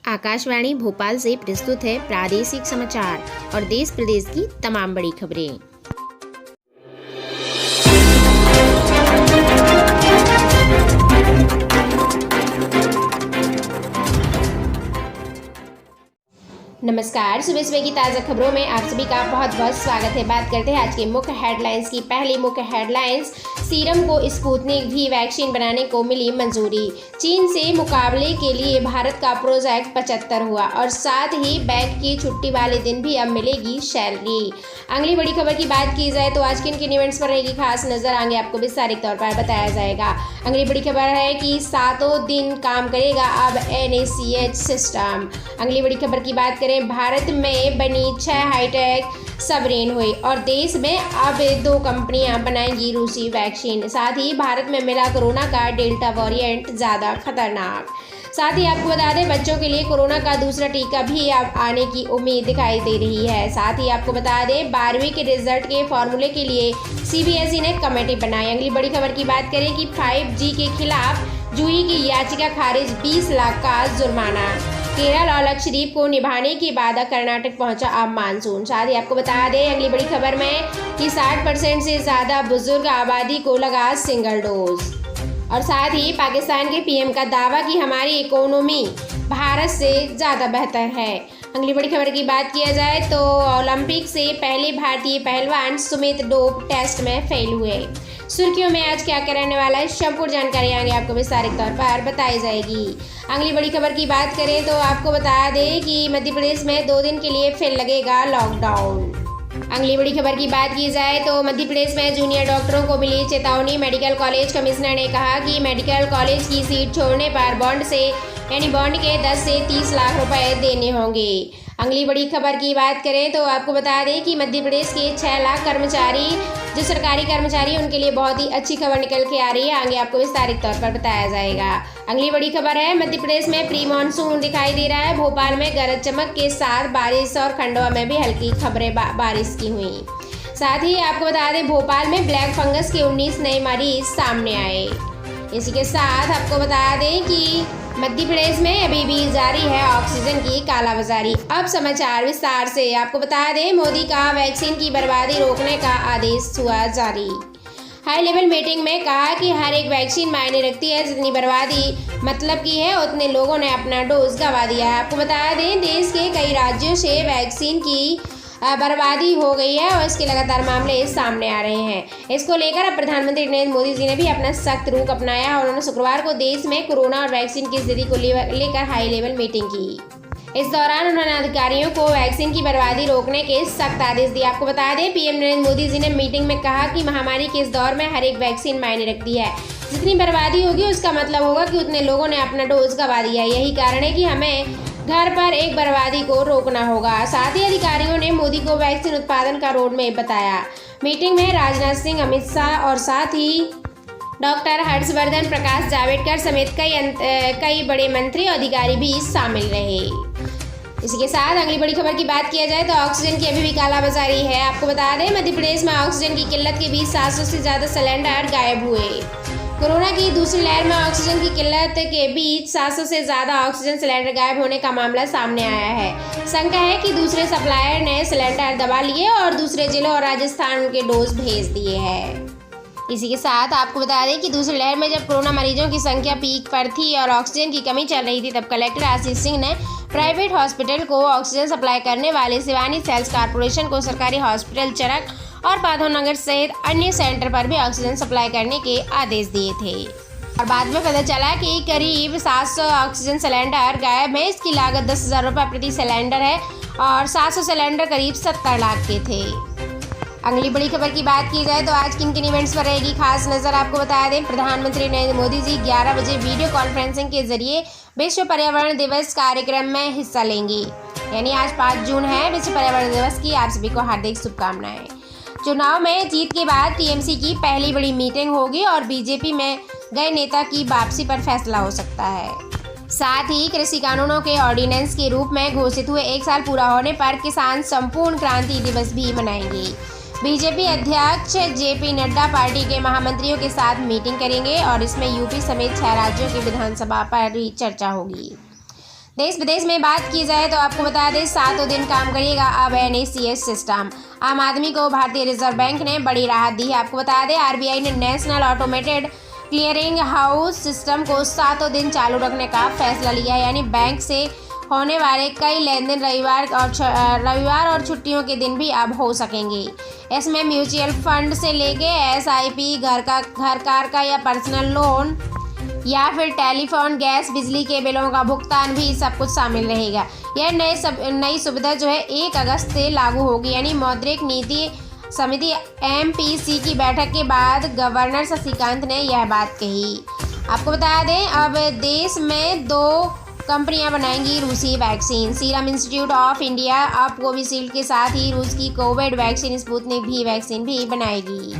आकाशवाणी भोपाल से प्रस्तुत है प्रादेशिक समाचार और देश प्रदेश की तमाम बड़ी खबरें। नमस्कार, सुबह की ताज़ा खबरों में आप सभी का बहुत बहुत स्वागत है। बात करते हैं आज के मुख्य हेडलाइंस की। पहली मुख्य हेडलाइंस, सीरम को स्पुतनिक वी वैक्सीन बनाने को मिली मंजूरी। चीन से मुकाबले के लिए भारत का प्रोजेक्ट 75 हुआ और साथ ही बैंक की छुट्टी वाले दिन भी अब मिलेगी सैलरी। अगली बड़ी खबर की बात की जाए तो आज किन इवेंट्स पर रहेगी खास नजर, आगे आपको विस्तारित तौर पर बताया जाएगा। अगली बड़ी खबर है कि 7 दिन काम करेगा अब NACH सिस्टम। अगली बड़ी खबर की बात करें, भारत में बनी 6 हाईटेक सबरेन हुई और देश में अब 2 कंपनियां बनाएंगी रूसी वैक्सीन। साथ ही भारत में मिला कोरोना का डेल्टा वेरिएंट ज़्यादा खतरनाक। साथ ही आपको बता दें, बच्चों के लिए कोरोना का दूसरा टीका भी अब आने की उम्मीद दिखाई दे रही है। साथ ही आपको बता दें, 12वीं के रिजल्ट के फॉर्मूले के लिए CBSE ने कमेटी बनाई। अगली बड़ी खबर की बात करें कि 5G के खिलाफ जूही की याचिका खारिज, 20 लाख का जुर्माना। केरल और लक्षद्वीप को निभाने के बाद कर्नाटक पहुंचा अब मानसून। साथ ही आपको बता दें अगली बड़ी खबर में कि 60% से ज़्यादा बुजुर्ग आबादी को लगा सिंगल डोज। और साथ ही पाकिस्तान के PM का दावा कि हमारी इकोनॉमी भारत से ज़्यादा बेहतर है। अगली बड़ी खबर की बात किया जाए तो ओलंपिक से पहले भारतीय पहलवान सुमित डोप टेस्ट में फेल हुए। सुर्खियों में आज क्या रहने वाला है, संपूर्ण जानकारी आगे आपको विस्तारित तौर पर बताई जाएगी। अगली बड़ी खबर की बात करें तो आपको बता दें कि मध्य प्रदेश में 2 दिन के लिए फिर लगेगा लॉकडाउन। अगली बड़ी खबर की बात की जाए तो मध्य प्रदेश में जूनियर डॉक्टरों को मिली चेतावनी। मेडिकल कॉलेज कमिश्नर ने कहा कि मेडिकल कॉलेज की सीट छोड़ने पर बॉन्ड के 10 से 30 लाख रुपए देने होंगे। अगली बड़ी खबर की बात करें तो आपको बता दें कि मध्य प्रदेश के 6 लाख कर्मचारी जो सरकारी कर्मचारी हैं उनके लिए बहुत ही अच्छी खबर निकल के आ रही है। आगे आपको विस्तारित तौर पर बताया जाएगा। अगली बड़ी खबर है, मध्य प्रदेश में प्री मानसून दिखाई दे रहा है। भोपाल में गरज चमक के साथ बारिश और खंडवा में भी हल्की खबरें बारिश की हुई। साथ ही आपको बता दें, भोपाल में ब्लैक फंगस के 19 नए मरीज सामने आए। इसी के साथ आपको बता दें कि मध्य प्रदेश में अभी भी जारी है ऑक्सीजन की कालाबाजारी। अब समाचार विस्तार से। आपको बता दें, मोदी का वैक्सीन की बर्बादी रोकने का आदेश हुआ जारी। हाई लेवल मीटिंग में कहा कि हर एक वैक्सीन मायने रखती है, जितनी बर्बादी मतलब की है उतने लोगों ने अपना डोज गंवा दिया है। आपको बता दें, देश के कई राज्यों से वैक्सीन की बर्बादी हो गई है और इसके लगातार मामले सामने आ रहे हैं। इसको लेकर अब प्रधानमंत्री नरेंद्र मोदी जी ने भी अपना सख्त रुख अपनाया और उन्होंने शुक्रवार को देश में कोरोना और वैक्सीन की स्थिति को लेकर हाई लेवल मीटिंग की। इस दौरान उन्होंने अधिकारियों को वैक्सीन की बर्बादी रोकने के सख्त आदेश दिए। आपको बता दें, PM नरेंद्र मोदी जी ने मीटिंग में कहा कि महामारी के इस दौर में हर एक वैक्सीन मायने रखती है, जितनी बर्बादी होगी उसका मतलब होगा कि उतने लोगों ने अपना डोज गंवा दिया। यही कारण है कि हमें घर पर एक बर्बादी को रोकना होगा। साथ ही अधिकारियों ने मोदी को वैक्सीन उत्पादन का रोड मैप बताया। मीटिंग में राजनाथ सिंह, अमित शाह और साथ ही डॉक्टर हर्षवर्धन, प्रकाश जावड़ेकर समेत कई बड़े मंत्री और अधिकारी भी शामिल रहे। इसी के साथ अगली बड़ी खबर की बात किया जाए तो ऑक्सीजन की अभी भी कालाबाजारी है। आपको बता दें, मध्य प्रदेश में ऑक्सीजन की किल्लत के बीच 700 से ज़्यादा सिलेंडर गायब हुए। कोरोना की दूसरी लहर में ऑक्सीजन की किल्लत के बीच 700 से ज़्यादा ऑक्सीजन सिलेंडर गायब होने का मामला सामने आया है। शंका है कि दूसरे सप्लायर ने सिलेंडर दबा लिए और दूसरे जिलों और राजस्थान के डोज भेज दिए हैं। इसी के साथ आपको बता दें कि दूसरी लहर में जब कोरोना मरीजों की संख्या पीक पर थी और ऑक्सीजन की कमी चल रही थी, तब कलेक्टर आशीष सिंह ने प्राइवेट हॉस्पिटल को ऑक्सीजन सप्लाई करने वाले शिवानी सेल्स कॉर्पोरेशन को सरकारी हॉस्पिटल चरक और माधव नगर सहित अन्य सेंटर पर भी ऑक्सीजन सप्लाई करने के आदेश दिए थे। और बाद में पता चला कि करीब 700 ऑक्सीजन सिलेंडर गायब है। इसकी लागत 10,000 रुपये प्रति सिलेंडर है और 700 सिलेंडर करीब 70 लाख के थे। अगली बड़ी खबर की बात की जाए तो आज किन इवेंट्स पर रहेगी खास नजर, आपको बता दें, प्रधानमंत्री नरेंद्र मोदी जी 11 बजे वीडियो कॉन्फ्रेंसिंग के जरिए विश्व पर्यावरण दिवस कार्यक्रम में हिस्सा लेंगी। यानी आज 5 जून है, विश्व पर्यावरण दिवस की आप सभी को हार्दिक शुभकामनाएं। चुनाव में जीत के बाद TMC की पहली बड़ी मीटिंग होगी और BJP में गए नेता की वापसी पर फैसला हो सकता है। साथ ही कृषि कानूनों के ऑर्डिनेंस के रूप में घोषित हुए 1 साल पूरा होने पर किसान संपूर्ण क्रांति दिवस भी मनाएंगे। BJP अध्यक्ष JP नड्डा पार्टी के महामंत्रियों के साथ मीटिंग करेंगे और इसमें यूपी समेत 6 राज्यों की विधानसभा पर चर्चा होगी। देश विदेश में बात की जाए तो आपको बता दें 7 दिन काम करेगा अब NACH सिस्टम। आम आदमी को भारतीय रिजर्व बैंक ने बड़ी राहत दी है। आपको बता दें RBI ने national automated clearing house system को 7 दिन चालू रखने का फैसला लिया, यानी बैंक से होने वाले कई लेन देन रविवार और छुट्टियों के दिन भी अब हो सकेंगे। इसमें म्यूचुअल फंड से लेके SIP, घर कार का या पर्सनल लोन या फिर टेलीफोन, गैस, बिजली के बिलों का भुगतान भी सब कुछ शामिल रहेगा। यह नई सुविधा जो है 1 अगस्त से लागू होगी, यानी मौद्रिक नीति समिति MPC की बैठक के बाद गवर्नर शक्तिकांत ने यह बात कही। आपको बता दें अब देश में 2 कंपनियां बनाएंगी रूसी vaccine. Serum institute of India अब कोविशील्ड के साथ ही रूस की कोविड वैक्सीन स्पुतनिक भी वैक्सीन भी बनाएगी।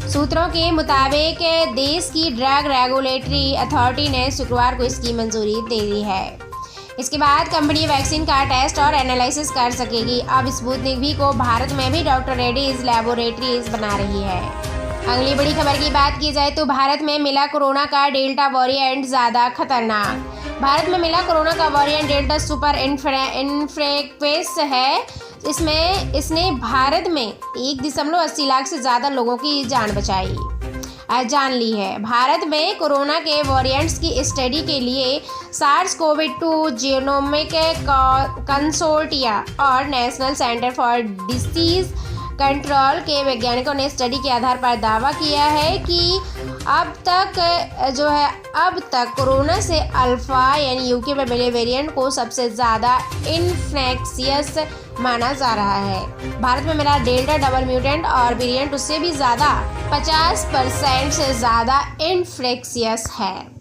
सूत्रों के मुताबिक देश की ड्रग रेगुलेटरी अथॉरिटी ने शुक्रवार को इसकी मंजूरी दे दी है। इसके बाद कंपनी वैक्सीन का टेस्ट और एनालिसिस कर सकेगी। अब स्पुतनिक भी को भारत में भी डॉक्टर रेड्डीज लैबोरेटरीज बना रही है। अगली बड़ी खबर की बात की जाए तो भारत में मिला कोरोना का डेल्टा वेरिएंट ज़्यादा खतरनाक। भारत में मिला कोरोना का वेरिएंट डेल्टा सुपर इन्फ्रेक्वेस है। इसने भारत में 1.80 लाख से ज़्यादा लोगों की जान ली है। भारत में कोरोना के वेरिएंट्स की स्टडी के लिए SARS-CoV-2 जीनोमिक कंसोर्टिया और national centre for disease control के वैज्ञानिकों ने स्टडी के आधार पर दावा किया है कि अब तक कोरोना से अल्फा यानी UK में मिले वेरिएंट को सबसे ज़्यादा इन्फेक्शियस माना जा रहा है। भारत में मिला डेल्टा डबल म्यूटेंट और वेरिएंट उससे भी ज़्यादा 50% से ज़्यादा इन्फेक्शियस है।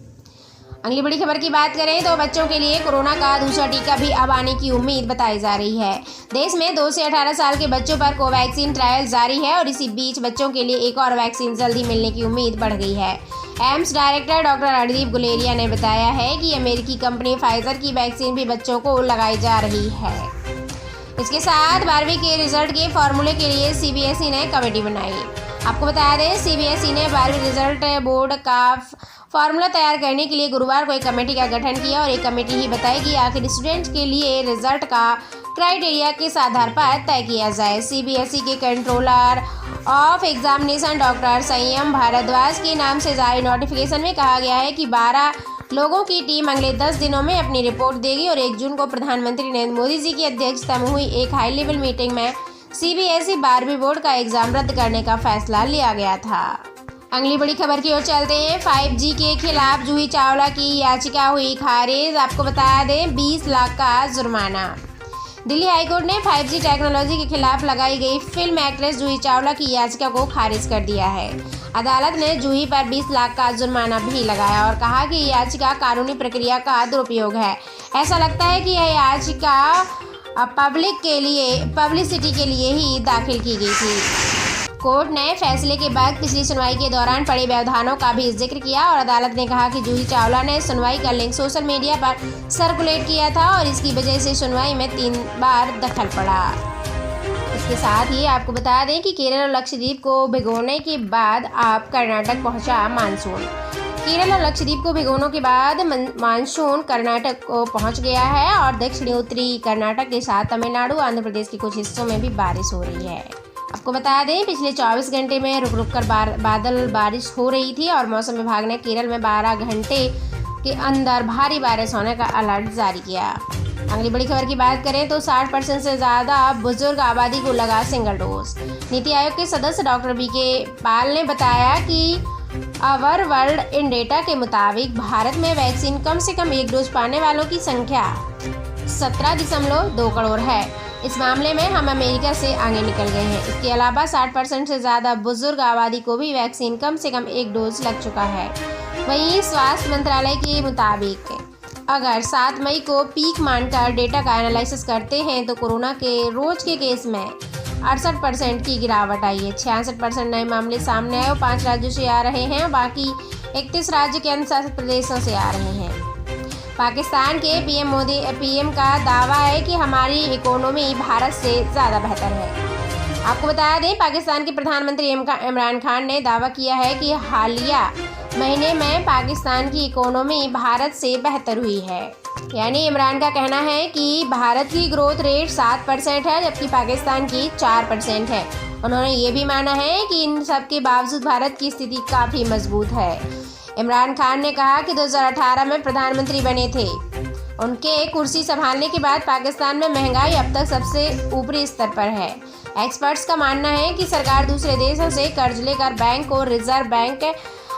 अगली बड़ी खबर की बात करें तो बच्चों के लिए कोरोना का दूसरा टीका भी अब आने की उम्मीद बताई जा रही है। देश में 2 से 18 साल के बच्चों पर कोवैक्सीन ट्रायल जारी है और इसी बीच बच्चों के लिए एक और वैक्सीन जल्दी मिलने की उम्मीद बढ़ गई है। AIIMS director doctor Randeep Guleria ने बताया है कि अमेरिकी कंपनी फाइजर की वैक्सीन भी बच्चों को लगाई जा रही है। इसके साथ 12वीं के रिजल्ट के फॉर्मूले के लिए CBSE ने कमेटी बनाई। आपको बता दें CBSE ने 12वीं रिजल्ट बोर्ड का फार्मूला तैयार करने के लिए गुरुवार को एक कमेटी का गठन किया और एक कमेटी ही बताएगी आखिर स्टूडेंट्स के लिए रिजल्ट का क्राइटेरिया किस आधार पर तय किया जाए। CBSE के कंट्रोलर ऑफ एग्जामिनेशन डॉक्टर संयम भारद्वाज के नाम से जारी नोटिफिकेशन में कहा गया है कि 12 लोगों की टीम अगले 10 दिनों में अपनी रिपोर्ट देगी और 1 जून को प्रधानमंत्री नरेंद्र मोदी जी की अध्यक्षता में हुई एक हाई लेवल मीटिंग में CBSE 12वीं बोर्ड का एग्जाम रद्द करने का फैसला लिया गया था। अगली बड़ी खबर की ओर चलते हैं। 5G के खिलाफ जूही चावला की याचिका हुई खारिज। आपको बता दें 20 लाख का जुर्माना। दिल्ली हाईकोर्ट ने 5G टेक्नोलॉजी के खिलाफ लगाई गई फिल्म एक्ट्रेस जूही चावला की याचिका को खारिज कर दिया है। अदालत ने जूही पर 20 लाख का जुर्माना भी लगाया और कहा कि याचिका कानूनी प्रक्रिया का दुरुपयोग है। ऐसा लगता है कि यह याचिका पब्लिसिटी के लिए ही दाखिल की गई थी। कोर्ट ने फैसले के बाद पिछली सुनवाई के दौरान पड़े व्यवधानों का भी जिक्र किया और अदालत ने कहा कि जूही चावला ने सुनवाई का लिंक सोशल मीडिया पर सर्कुलेट किया था और इसकी वजह से सुनवाई में 3 बार दखल पड़ा। इसके साथ ही आपको बता दें कि केरल और लक्षद्वीप को भिगोने के बाद अब कर्नाटक पहुंचा मानसून। केरल और लक्षद्वीप को भिगोने के बाद मानसून कर्नाटक को पहुंच गया है और दक्षिणी उत्तरी कर्नाटक के साथ तमिलनाडु, आंध्र प्रदेश के कुछ हिस्सों में भी बारिश हो रही है। आपको बता दें पिछले 24 घंटे में रुक रुक कर बादल बारिश हो रही थी और मौसम विभाग ने केरल में 12 घंटे के अंदर भारी बारिश होने का अलर्ट जारी किया। अगली बड़ी खबर की बात करें तो 60% से ज़्यादा बुजुर्ग आबादी को लगा सिंगल डोज। नीति आयोग के सदस्य डॉक्टर BK पाल ने बताया कि अवर वर्ल्ड इन डेटा के मुताबिक भारत में वैक्सीन कम से कम 1 डोज पाने वालों की संख्या 17.2 करोड़ है। इस मामले में हम अमेरिका से आगे निकल गए हैं। इसके अलावा 60% से ज़्यादा बुजुर्ग आबादी को भी वैक्सीन कम से कम 1 डोज लग चुका है। वहीं स्वास्थ्य मंत्रालय के मुताबिक अगर 7 मई को पीक मानकर डेटा का एनालिसिस करते हैं तो कोरोना के रोज के केस में 68% की गिरावट आई है। 66% नए मामले सामने आए और 5 राज्यों से आ रहे हैं, बाकी 31 राज्य केंद्र शासित प्रदेशों से आ रहे हैं। पाकिस्तान के पीएम का दावा है कि हमारी इकोनॉमी भारत से ज़्यादा बेहतर है। आपको बता दें पाकिस्तान के प्रधानमंत्री इमरान खान ने दावा किया है कि हालिया महीने में पाकिस्तान की इकोनॉमी भारत से बेहतर हुई है। यानी इमरान का कहना है कि भारत की ग्रोथ रेट 7% है जबकि पाकिस्तान की 4% है। उन्होंने ये भी माना है कि इन सब के बावजूद भारत की स्थिति काफ़ी मजबूत है। इमरान खान ने कहा कि 2018 में प्रधानमंत्री बने थे। उनके कुर्सी संभालने के बाद पाकिस्तान में महंगाई अब तक सबसे ऊपरी स्तर पर है। एक्सपर्ट्स का मानना है कि सरकार दूसरे देशों से कर्ज लेकर बैंक और रिजर्व बैंक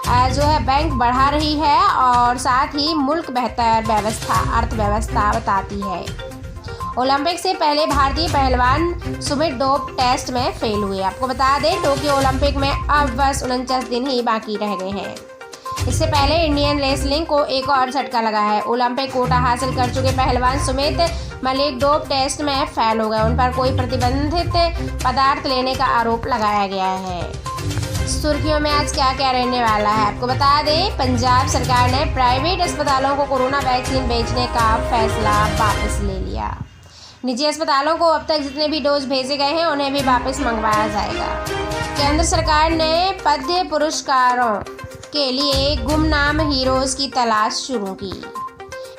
बैंक बढ़ा रही है और साथ ही मुल्क बेहतर अर्थव्यवस्था बताती है। ओलंपिक से पहले भारतीय पहलवान सुमित डोप टेस्ट में फेल हुए। आपको बता दें टोक्यो ओलंपिक में अब बस 49 दिन ही बाकी रह गए हैं। इससे पहले इंडियन रेसलिंग को एक और झटका लगा है। ओलंपिक कोटा हासिल कर चुके पहलवान सुमित मलिक डोप टेस्ट में फेल हो गए। उन पर कोई प्रतिबंधित पदार्थ लेने का आरोप लगाया गया है। सुर्खियों में आज क्या क्या रहने वाला है आपको बता दें। पंजाब सरकार ने प्राइवेट अस्पतालों को कोरोना वैक्सीन बेचने का फैसला वापस ले लिया। निजी अस्पतालों को अब तक जितने भी डोज भेजे गए हैं उन्हें भी वापस मंगवाया जाएगा। केंद्र सरकार ने पद्म पुरस्कारों के लिए गुमनाम हीरोज की तलाश शुरू की।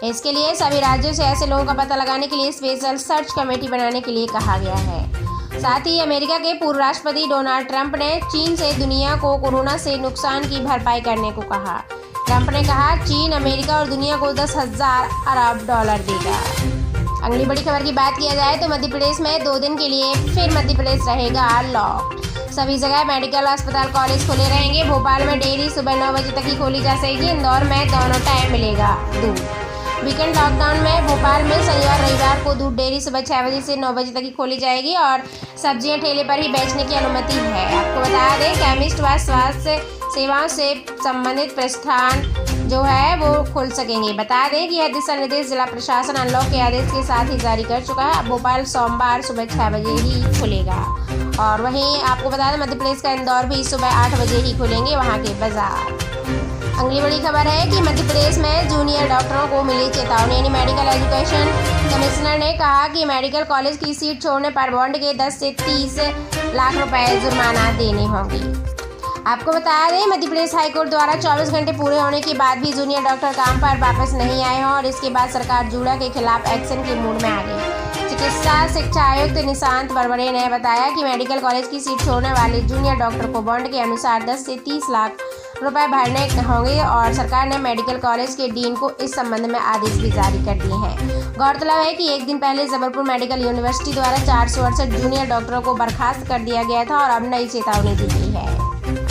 इसके लिए सभी राज्यों से ऐसे लोगों का पता लगाने के लिए स्पेशल सर्च कमेटी बनाने के लिए कहा गया है। साथ ही अमेरिका के पूर्व राष्ट्रपति डोनाल्ड ट्रंप ने चीन से दुनिया को कोरोना से नुकसान की भरपाई करने को कहा। ट्रंप ने कहा चीन अमेरिका और दुनिया को 10,000 अरब डॉलर देगा। अगली बड़ी खबर की बात किया जाए तो मध्य प्रदेश में 2 दिन के लिए फिर मध्य प्रदेश रहेगा लॉक। सभी जगह मेडिकल अस्पताल कॉलेज खुले रहेंगे। भोपाल में डेयरी सुबह 9 बजे तक ही खोली जा सकेगी। इंदौर में दोनों टाइम मिलेगा दूध। वीकेंड लॉकडाउन में भोपाल में शनिवार रविवार को दूध डेयरी सुबह 6 बजे से 9 बजे तक ही खोली जाएगी और सब्जियां ठेले पर ही बेचने की अनुमति है। आपको बता दें केमिस्ट व स्वास्थ्य सेवाओं से संबंधित प्रतिष्ठान जो है वो खुल सकेंगे। बता दें कि यह दिशा निर्देश जिला प्रशासन अनलॉक के आदेश के साथ ही जारी कर चुका है। अब भोपाल सोमवार सुबह 6 बजे ही खुलेगा और वहीं आपको बता दें मध्य प्रदेश का इंदौर भी सुबह 8 बजे ही खुलेंगे वहाँ के बाजार। अगली बड़ी खबर है कि मध्य प्रदेश में जूनियर डॉक्टरों को मिली चेतावनी। यानी मेडिकल एजुकेशन कमिश्नर ने कहा कि मेडिकल कॉलेज की सीट छोड़ने पर बॉन्ड के 10 से 30 लाख रुपए जुर्माना देने होंगे। आपको बता दें मध्य प्रदेश हाईकोर्ट द्वारा 24 घंटे पूरे होने के बाद भी जूनियर डॉक्टर काम पर वापस नहीं आए हैं और इसके बाद सरकार जूड़ा के खिलाफ एक्शन के मूड में आ गई। चिकित्सा शिक्षा आयुक्त निशांत बरबड़े ने बताया कि मेडिकल कॉलेज की सीट छोड़ने वाले जूनियर डॉक्टर को बॉन्ड के अनुसार 10 से 30 लाख रुपए भरने होंगे और सरकार ने मेडिकल कॉलेज के डीन को इस संबंध में आदेश भी जारी कर दिए हैं। गौरतलब है कि एक दिन पहले जबलपुर मेडिकल यूनिवर्सिटी द्वारा 468 जूनियर डॉक्टरों को बर्खास्त कर दिया गया था और अब नई चेतावनी दी गई है।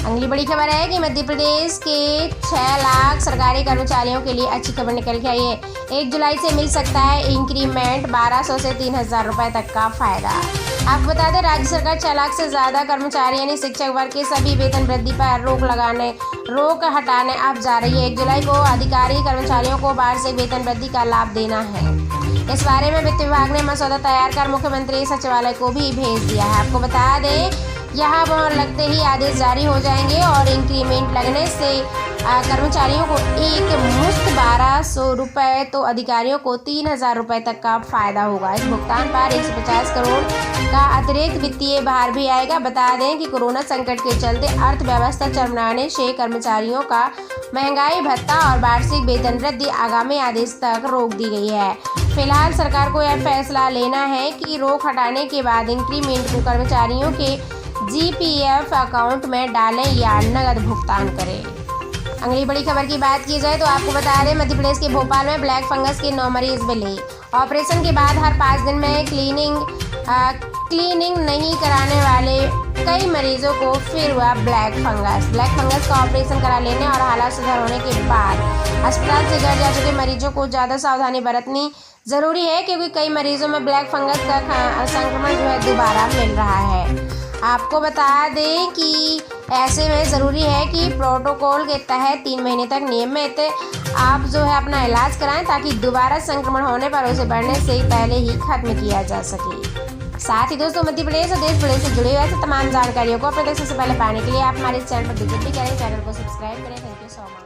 अगली बड़ी खबर है कि मध्य प्रदेश के 6 लाख सरकारी कर्मचारियों के लिए अच्छी खबर निकल के आई है। 1 जुलाई से मिल सकता है इंक्रीमेंट 1200 से 3,000 रुपए तक का फायदा। आपको बता दें राज्य सरकार 6 लाख से ज़्यादा कर्मचारी यानी शिक्षक वर्ग के सभी वेतन वृद्धि पर रोक हटाने अब जा रही है। 1 जुलाई को अधिकारी कर्मचारियों को वार्षिक वेतन वृद्धि का लाभ देना है। इस बारे में वित्त विभाग ने मसौदा तैयार कर मुख्यमंत्री सचिवालय को भी भेज दिया है। आपको बता दें यहाँ मोहर लगते ही आदेश जारी हो जाएंगे और इंक्रीमेंट लगने से कर्मचारियों को एक मुश्त 1200 रुपये तो अधिकारियों को 3,000 रुपये तक का फायदा होगा। इस भुगतान पर 150 करोड़ का अतिरिक्त वित्तीय भार भी आएगा। बता दें कि कोरोना संकट के चलते अर्थव्यवस्था चरमराने से कर्मचारियों का महंगाई भत्ता और वार्षिक वेतन वृद्धि आगामी आदेश तक रोक दी गई है। फिलहाल सरकार को यह फैसला लेना है कि रोक हटाने के बाद इंक्रीमेंट को कर्मचारियों के GPF अकाउंट में डालें या नगद भुगतान करें। अगली बड़ी खबर की बात की जाए तो आपको बता दें मध्य प्रदेश के भोपाल में ब्लैक फंगस के 9 मरीज मिले। ऑपरेशन के बाद हर 5 दिन में क्लीनिंग नहीं कराने वाले कई मरीजों को फिर हुआ ब्लैक फंगस का ऑपरेशन करा लेने और हालात सुधार होने के बाद अस्पताल से घर जा चुके मरीजों को ज़्यादा सावधानी बरतनी ज़रूरी है क्योंकि कई मरीजों में ब्लैक फंगस का संक्रमण जो है दोबारा मिल रहा है। आपको बता दें कि ऐसे में ज़रूरी है कि प्रोटोकॉल के तहत 3 महीने तक नियमित आप जो है अपना इलाज कराएं ताकि दोबारा संक्रमण होने पर उसे बढ़ने से पहले ही खत्म किया जा सके। साथ ही दोस्तों मध्य प्रदेश और देश प्रदेश से जुड़े हुए ऐसे तमाम जानकारियों को अपने सबसे पहले पाने के लिए आप हमारे चैनल पर विजिट भी करें, चैनल को सब्सक्राइब करें। Thank you so much.